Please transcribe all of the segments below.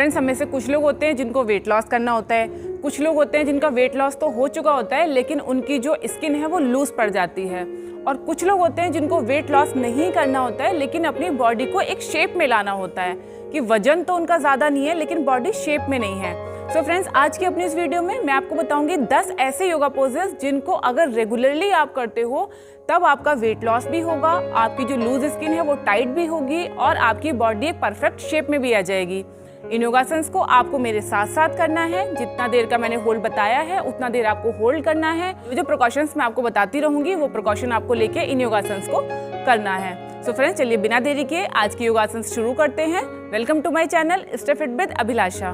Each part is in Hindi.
फ्रेंड्स, हमें से कुछ लोग होते हैं जिनको वेट लॉस करना होता है, कुछ लोग होते हैं जिनका वेट लॉस तो हो चुका होता है लेकिन उनकी जो स्किन है वो लूज पड़ जाती है, और कुछ लोग होते हैं जिनको वेट लॉस नहीं करना होता है लेकिन अपनी बॉडी को एक शेप में लाना होता है कि वजन तो उनका ज़्यादा नहीं है लेकिन बॉडी शेप में नहीं है। सो फ्रेंड्स, आज की अपनी इस वीडियो में मैं आपको बताऊंगी 10 ऐसे योगा पोजेस जिनको अगर रेगुलरली आप करते हो तब आपका वेट लॉस भी होगा, आपकी जो लूज स्किन है वो टाइट भी होगी और आपकी बॉडी एक परफेक्ट शेप में भी आ जाएगी। इन योगासन्स को आपको मेरे साथ साथ करना है। जितना देर का मैंने होल्ड बताया है उतना देर आपको होल्ड करना है। जो प्रिकॉशंस मैं आपको बताती रहूंगी वो प्रिकॉशन आपको लेके इन योगासन्स को करना है। सो फ्रेंड्स, चलिए बिना देरी के आज की योगासन्स शुरू करते हैं। Welcome to my channel stay fit with Abhilasha.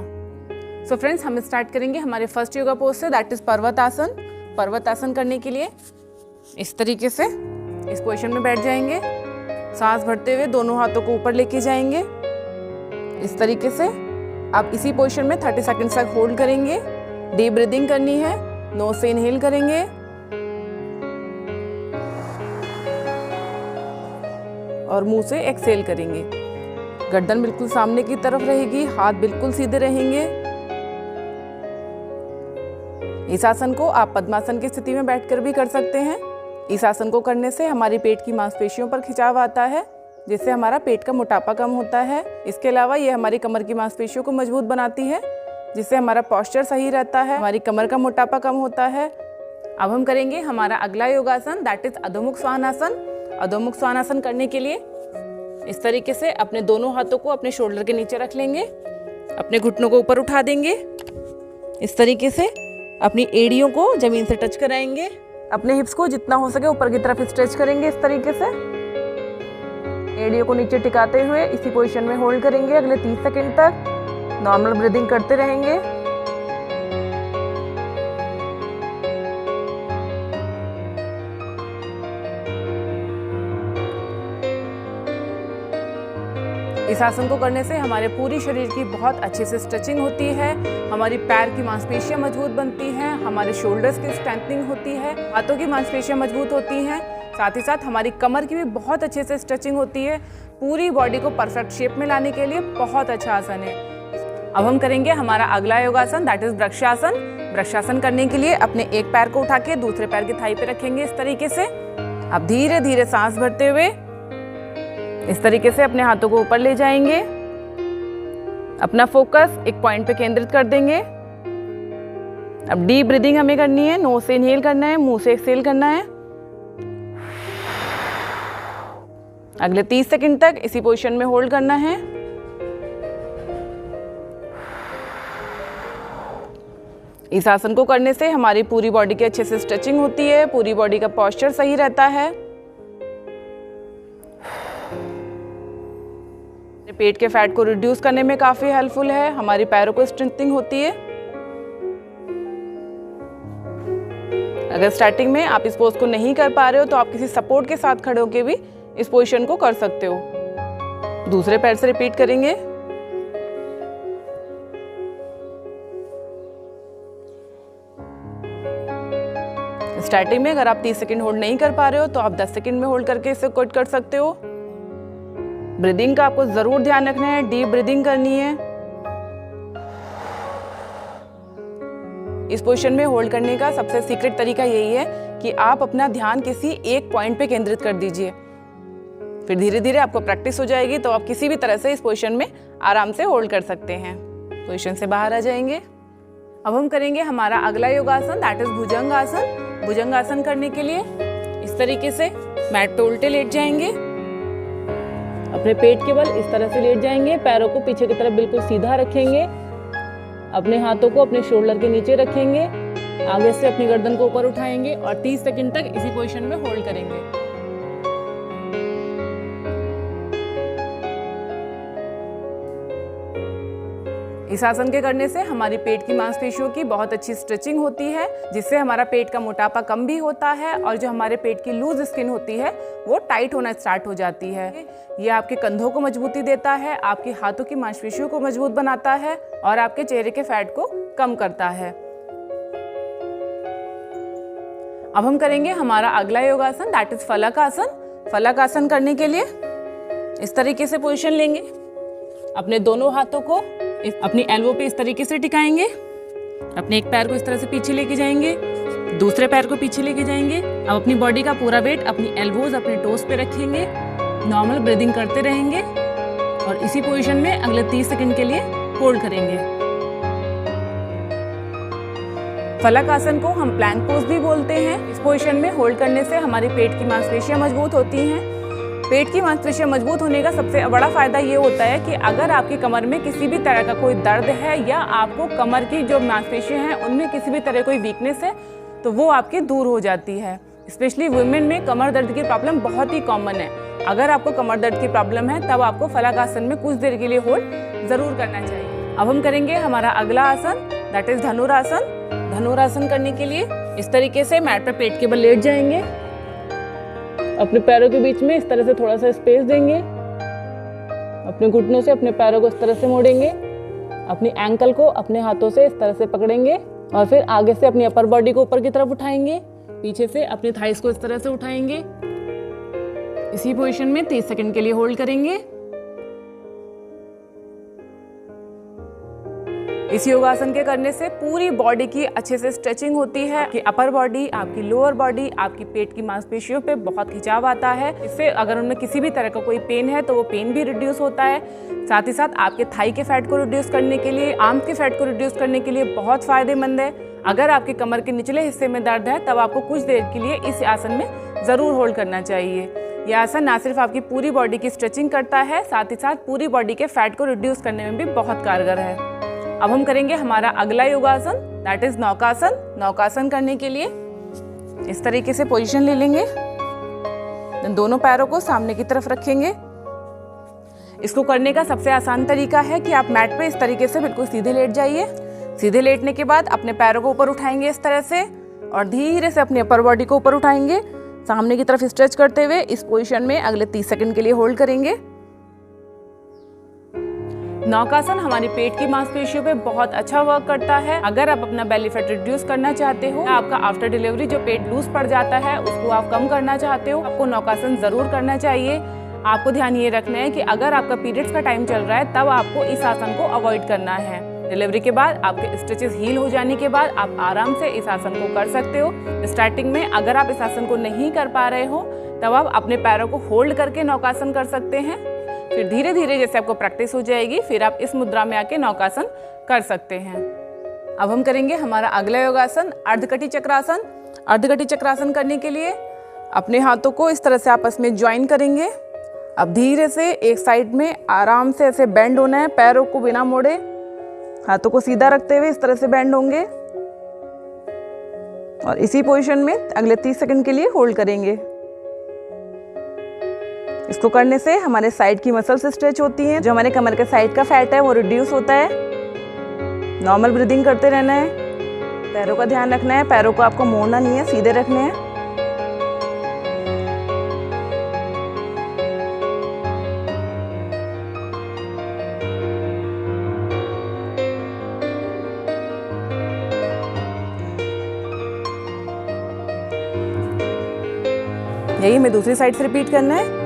So friends, हम स्टार्ट करेंगे हमारे फर्स्ट योगा पोज से, दैट इज पर्वत आसन। पर्वत आसन करने के लिए इस तरीके से इस पोजीशन में बैठ जाएंगे, सांस भरते हुए दोनों हाथों को ऊपर लेके जाएंगे। इस तरीके से आप इसी पोजीशन में 30 सेकंड तक होल्ड करेंगे। डीप ब्रीदिंग करनी है, नोज से इनहेल करेंगे और मुंह से एक्सहेल करेंगे। गर्दन बिल्कुल सामने की तरफ रहेगी, हाथ बिल्कुल सीधे रहेंगे। इस आसन को आप पद्मासन की स्थिति में बैठकर भी कर सकते हैं। इस आसन को करने से हमारी पेट की मांसपेशियों पर खिंचाव आता है जिससे हमारा पेट का मोटापा कम होता है। इसके अलावा ये हमारी कमर की मांसपेशियों को मजबूत बनाती है जिससे हमारा पोस्चर सही रहता है, हमारी कमर का मोटापा कम होता है। अब हम करेंगे हमारा अगला योगासन, दैट इज अधोमुख स्वानासन। अधोमुख स्वानासन करने के लिए इस तरीके से अपने दोनों हाथों को अपने शोल्डर के नीचे रख लेंगे, अपने घुटनों को ऊपर उठा देंगे। इस तरीके से अपनी एड़ियों को जमीन से टच कराएंगे, अपने हिप्स को जितना हो सके ऊपर की तरफ स्ट्रेच करेंगे। इस तरीके से एड़ियों को नीचे टिकाते हुए इसी पोजीशन में होल्ड करेंगे अगले 30 सेकंड तक। नॉर्मल ब्रीदिंग करते रहेंगे। इस आसन को करने से हमारे पूरी शरीर की बहुत अच्छे से स्ट्रेचिंग होती है, हमारी पैर की मांसपेशियां मजबूत बनती हैं, हमारे शोल्डर्स की स्ट्रेंथनिंग होती है, हाथों की मांसपेशियां मजबूत होती हैं, साथ ही साथ हमारी कमर की भी बहुत अच्छे से स्ट्रेचिंग होती है। पूरी बॉडी को परफेक्ट शेप में लाने के लिए बहुत अच्छा आसन है। अब हम करेंगे हमारा अगला योगासन, दैट इज वृक्षासन। वृक्षासन करने के लिए अपने एक पैर को उठा के दूसरे पैर की थाई पे रखेंगे इस तरीके से। अब धीरे धीरे सांस भरते हुए इस तरीके से अपने हाथों को ऊपर ले जाएंगे, अपना फोकस एक पॉइंट पे केंद्रित कर देंगे। अब डीप ब्रीदिंग हमें करनी है, नोज से इनहेल करना है, मुंह से एक्सहेल करना है। अगले 30 सेकंड तक इसी पोजीशन में होल्ड करना है। इस आसन को करने से हमारी पूरी बॉडी की अच्छे से स्ट्रेचिंग होती है, पूरी बॉडी का पोस्चर सही रहता है, पेट के फैट को रिड्यूस करने में काफी हेल्पफुल है, हमारी पैरों को स्ट्रेंथनिंग होती है। अगर स्टार्टिंग में आप इस पोज को नहीं कर पा रहे हो तो आप किसी सपोर्ट के साथ खड़े होकर भी इस पोजीशन को कर सकते हो। दूसरे पैर से रिपीट करेंगे। स्टार्टिंग में अगर आप 30 सेकंड होल्ड नहीं कर पा रहे हो तो आप 10 सेकंड में होल्ड करके इसे क्विट कर सकते हो। ब्रीदिंग का आपको जरूर ध्यान रखना है, डीप ब्रीदिंग करनी है। इस पोजीशन में होल्ड करने का सबसे सीक्रेट तरीका यही है कि आप अपना ध्यान किसी एक पॉइंट पे केंद्रित कर दीजिए, फिर धीरे धीरे आपको प्रैक्टिस हो जाएगी तो आप किसी भी तरह से इस पोजीशन में आराम से होल्ड कर सकते हैं। पोजीशन से बाहर आ जाएंगे। अब हम करेंगे हमारा अगला योगासन, दैट इज भुजंग आसन। भुजंग आसन करने के लिए इस तरीके से मैट पे उल्टे लेट जाएंगे, अपने पेट के बल इस तरह से लेट जाएंगे, पैरों को पीछे की तरफ बिल्कुल सीधा रखेंगे, अपने हाथों को अपने शोल्डर के नीचे रखेंगे, आगे से अपनी गर्दन को ऊपर उठाएंगे और 30 सेकंड तक इसी पोजीशन में होल्ड करेंगे। इस आसन के करने से हमारी पेट की मांसपेशियों की बहुत अच्छी स्ट्रेचिंग होती है जिससे हमारा पेट का मोटापा कम भी होता है और जो हमारे पेट की लूज स्किन होती है वो टाइट होना स्टार्ट हो जाती है। ये आपके कंधों को मजबूती देता है, आपके हाथों की मांसपेशियों को मजबूत बनाता है और आपके चेहरे के फैट को कम करता है। अब हम करेंगे हमारा अगला योगासन, दैट इज फलक आसन। फलक आसन करने के लिए इस तरीके से पोजीशन लेंगे, अपने दोनों हाथों को अपनी एल्बो पे इस तरीके से टिकाएंगे, अपने एक पैर को इस तरह से पीछे लेके जाएंगे, दूसरे पैर को पीछे लेके जाएंगे। अब अपनी बॉडी का पूरा वेट अपनी एल्बोज अपने टोस पे रखेंगे, नॉर्मल ब्रीदिंग करते रहेंगे और इसी पोजीशन में अगले 30 सेकंड के लिए होल्ड करेंगे। फलक आसन को हम प्लैंक पोज भी बोलते हैं। इस पोजीशन में होल्ड करने से हमारी पेट की मांसपेशियां मजबूत होती हैं। पेट की मांसपेशियां मजबूत होने का सबसे बड़ा फायदा ये होता है कि अगर आपकी कमर में किसी भी तरह का कोई दर्द है या आपको कमर की जो मांसपेशियां हैं उनमें किसी भी तरह कोई वीकनेस है तो वो आपकी दूर हो जाती है। स्पेशली वुमेन में कमर दर्द की प्रॉब्लम बहुत ही कॉमन है। अगर आपको कमर दर्द की प्रॉब्लम है तब आपको फलक आसन में कुछ देर के लिए होल्ड जरूर करना चाहिए। अब हम करेंगे हमारा अगला आसन, दैट इज धनुरासन। धनुरासन करने के लिए इस तरीके से मैट पर पेट के बल लेट जाएंगे, अपने पैरों के बीच में इस तरह से थोड़ा सा स्पेस देंगे, अपने घुटनों से अपने पैरों को इस तरह से मोड़ेंगे, अपनी एंकल को अपने हाथों से इस तरह से पकड़ेंगे और फिर आगे से अपनी अपर बॉडी को ऊपर की तरफ उठाएंगे, पीछे से अपने थाइस को इस तरह से उठाएंगे। इसी पोजीशन में 30 सेकंड के लिए होल्ड करेंगे। इस योगासन के करने से पूरी बॉडी की अच्छे से स्ट्रेचिंग होती है कि अपर बॉडी, आपकी लोअर बॉडी, आपकी पेट की मांसपेशियों पे बहुत खिंचाव आता है। इससे अगर उनमें किसी भी तरह का कोई पेन है तो वो पेन भी रिड्यूस होता है। साथ ही साथ आपके थाई के फैट को रिड्यूस करने के लिए, आर्म्स के फैट को रिड्यूस करने के लिए बहुत फायदेमंद है। अगर आपकी कमर के निचले हिस्से में दर्द है तब आपको कुछ देर के लिए इस आसन में ज़रूर होल्ड करना चाहिए। यह आसन ना सिर्फ आपकी पूरी बॉडी की स्ट्रेचिंग करता है, साथ ही साथ पूरी बॉडी के फैट को रिड्यूस करने में भी बहुत कारगर है। अब हम करेंगे हमारा अगला योगासन, दैट इज नौकासन। नौकासन करने के लिए इस तरीके से पोजीशन ले लेंगे, दोनों पैरों को सामने की तरफ रखेंगे। इसको करने का सबसे आसान तरीका है कि आप मैट पे इस तरीके से बिल्कुल सीधे लेट जाइए। सीधे लेटने के बाद अपने पैरों को ऊपर उठाएंगे इस तरह से और धीरे से अपनी अपर बॉडी को ऊपर उठाएंगे, सामने की तरफ स्ट्रेच करते हुए इस पोजीशन में अगले 30 सेकंड के लिए होल्ड करेंगे। नौकासन हमारी पेट की मांसपेशियों पे बहुत अच्छा वर्क करता है। अगर आप अपना बेली फैट रिड्यूस करना चाहते हो, आपका आफ्टर डिलीवरी जो पेट लूज पड़ जाता है उसको आप कम करना चाहते हो, आपको नौकासन जरूर करना चाहिए। आपको ध्यान ये रखना है कि अगर आपका पीरियड्स का टाइम चल रहा है तब आपको इस आसन को अवॉइड करना है। डिलीवरी के बाद आपके स्टिचेस हील हो जाने के बाद आप आराम से इस आसन को कर सकते हो। स्टार्टिंग में अगर आप इस आसन को नहीं कर पा रहे हो तब आप अपने पैरों को होल्ड करके नौकासन कर सकते हैं। फिर धीरे धीरे जैसे आपको प्रैक्टिस हो जाएगी फिर आप इस मुद्रा में आके नौकासन कर सकते हैं। अब हम करेंगे हमारा अगला योगासन, अर्धकटी चक्रासन। अर्धकटी चक्रासन करने के लिए अपने हाथों को इस तरह से आपस में ज्वाइन करेंगे। अब धीरे से एक साइड में आराम से ऐसे बेंड होना है, पैरों को बिना मोड़े हाथों को सीधा रखते हुए इस तरह से बेंड होंगे और इसी पोजीशन में अगले 30 सेकंड के लिए होल्ड करेंगे। इसको करने से हमारे साइड की मसल्स स्ट्रेच होती हैं, जो हमारे कमर के साइड का फैट है वो रिड्यूस होता है। नॉर्मल ब्रीदिंग करते रहना है, पैरों का ध्यान रखना है, पैरों को आपको मोड़ना नहीं है, सीधे रखने हैं। यही मैं दूसरी साइड से रिपीट करना है।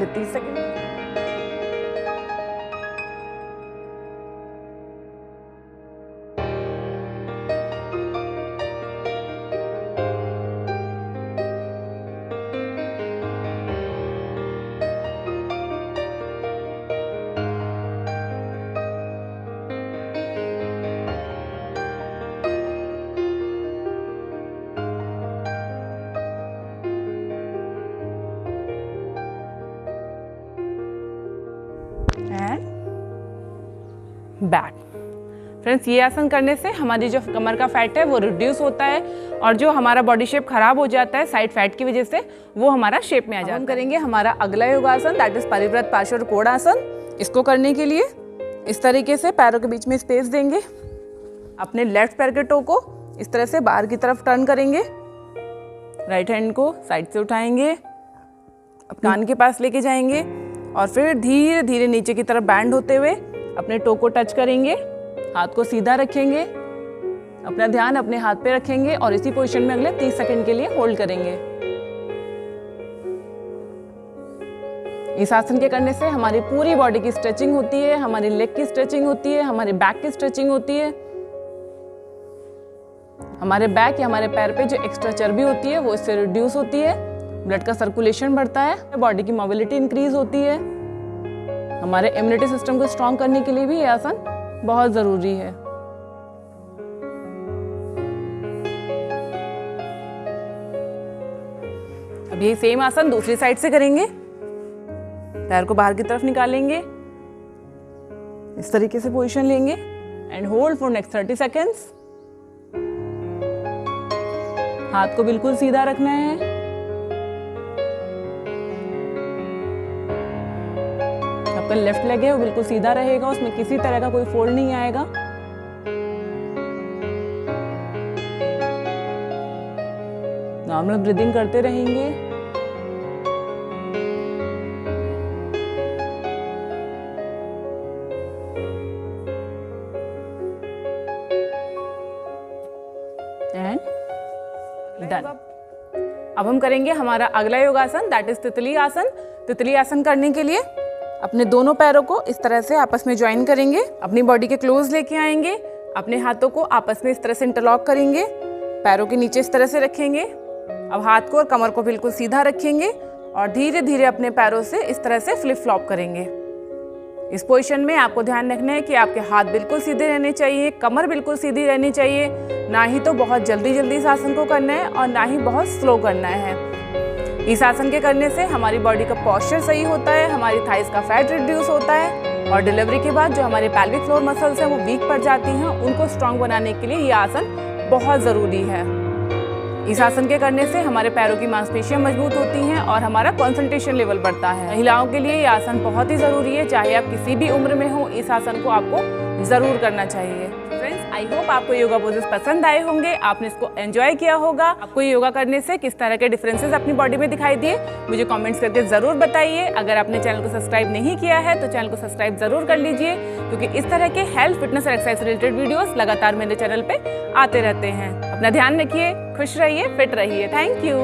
30 सेकंड। बैक। फ्रेंड्स, ये आसन करने से हमारी जो कमर का फैट है वो रिड्यूस होता है और जो हमारा बॉडी शेप खराब हो जाता है साइड फैट की वजह से वो हमारा शेप में आ जाता है। हम करेंगे हमारा अगला योगासन, दैट इज परिव्रत पार्श्व कोणासन। इसको करने के लिए इस तरीके से पैरों के बीच में स्पेस देंगे, अपने लेफ्ट पैर के टो को इस तरह से बाहर की तरफ टर्न करेंगे, राइट हैंड को साइड से उठाएंगे, कान के पास लेके जाएंगे और फिर धीरे धीरे नीचे की तरफ बैंड होते हुए अपने टो को टच करेंगे, हाथ को सीधा रखेंगे, अपना ध्यान अपने हाथ पे रखेंगे और इसी पोजीशन में अगले 30 सेकंड के लिए होल्ड करेंगे। इस आसन के करने से हमारी पूरी बॉडी की स्ट्रेचिंग होती है, हमारी लेग की स्ट्रेचिंग होती है, हमारे बैक की स्ट्रेचिंग होती है। हमारे बैक या हमारे पैर पे जो एक्स्ट्रा चर्बी होती है वो इससे रिड्यूस होती है, ब्लड का सर्कुलेशन बढ़ता है, बॉडी की मोबिलिटी इंक्रीज होती है। हमारे इम्यूनिटी सिस्टम को स्ट्रॉन्ग करने के लिए भी ये आसन बहुत ज़रूरी है। अब यही सेम आसन दूसरी साइड से करेंगे। पैर को बाहर की तरफ निकालेंगे, इस तरीके से पोजीशन लेंगे and hold for next 30 seconds. हाथ को बिल्कुल सीधा रखना है। आपका लेफ्ट लेग है वो बिल्कुल सीधा रहेगा, उसमें किसी तरह का कोई फोल्ड नहीं आएगा। नॉर्मल ब्रीदिंग करते रहेंगे। डन। अब हम करेंगे हमारा अगला योगासन, दैट इज तितली आसन। तितली आसन करने के लिए अपने दोनों पैरों को इस तरह से आपस में ज्वाइन करेंगे, अपनी बॉडी के क्लोज लेके आएंगे, अपने हाथों को आपस में इस तरह से इंटरलॉक करेंगे, पैरों के नीचे इस तरह से रखेंगे। अब हाथ को और कमर को बिल्कुल सीधा रखेंगे और धीरे धीरे अपने पैरों से इस तरह से फ्लिप फ्लॉप करेंगे। इस पोजीशन में आपको ध्यान रखना है कि आपके हाथ बिल्कुल सीधे रहने चाहिए, कमर बिल्कुल सीधी रहनी चाहिए, ना ही तो बहुत जल्दी जल्दी इस आसन को करना है और ना ही बहुत स्लो करना है। इस आसन के करने से हमारी बॉडी का पोस्चर सही होता है, हमारी थाइस का फैट रिड्यूस होता है और डिलीवरी के बाद जो हमारे पेल्विक फ्लोर मसल्स हैं वो वीक पड़ जाती हैं, उनको स्ट्रॉन्ग बनाने के लिए ये आसन बहुत ज़रूरी है। इस आसन के करने से हमारे पैरों की मांसपेशियां मजबूत होती हैं और हमारा कंसंट्रेशन लेवल बढ़ता है। महिलाओं के लिए ये आसन बहुत ही ज़रूरी है, चाहे आप किसी भी उम्र में हो, इस आसन को आपको ज़रूर करना चाहिए। फ्रेंड्स, आई होप आपको योगा पोजेस पसंद आए होंगे, आपने इसको एंजॉय किया होगा। आपको योगा करने से किस तरह के डिफरेंसेस अपनी बॉडी में दिखाई दिए मुझे कमेंट्स करके ज़रूर बताइए। अगर आपने चैनल को सब्सक्राइब नहीं किया है तो चैनल को सब्सक्राइब ज़रूर कर लीजिए, क्योंकि इस तरह के हेल्थ, फिटनेस और एक्सरसाइज रिलेटेड वीडियोस लगातार मेरे चैनल पे आते रहते हैं। अपना ध्यान रखिए, खुश रहिए, फिट रहिए। Thank you.